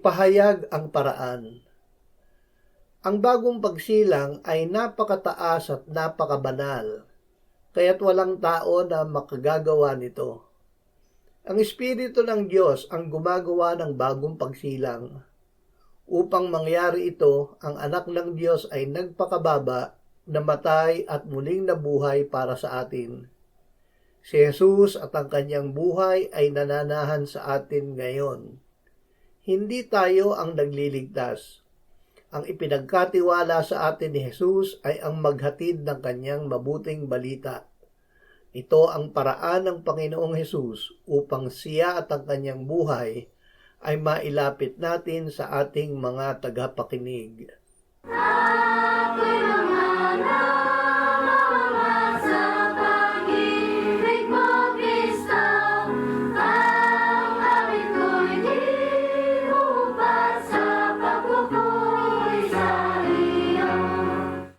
Ipahayag ang paraan. Ang bagong pagsilang ay napakataas at napakabanal, kaya't walang tao na makagagawa nito. Ang Espiritu ng Diyos ang gumagawa ng bagong pagsilang. Upang mangyari ito, ang anak ng Diyos ay nagpakababa, namatay at muling nabuhay para sa atin. Si Jesus at ang kanyang buhay ay nananahan sa atin ngayon. Hindi tayo ang nagliligtas. Ang ipinagkatiwala sa atin ni Jesus ay ang maghatid ng kanyang mabuting balita. Ito ang paraan ng Panginoong Jesus upang siya at ang kanyang buhay ay mailapit natin sa ating mga tagapakinig.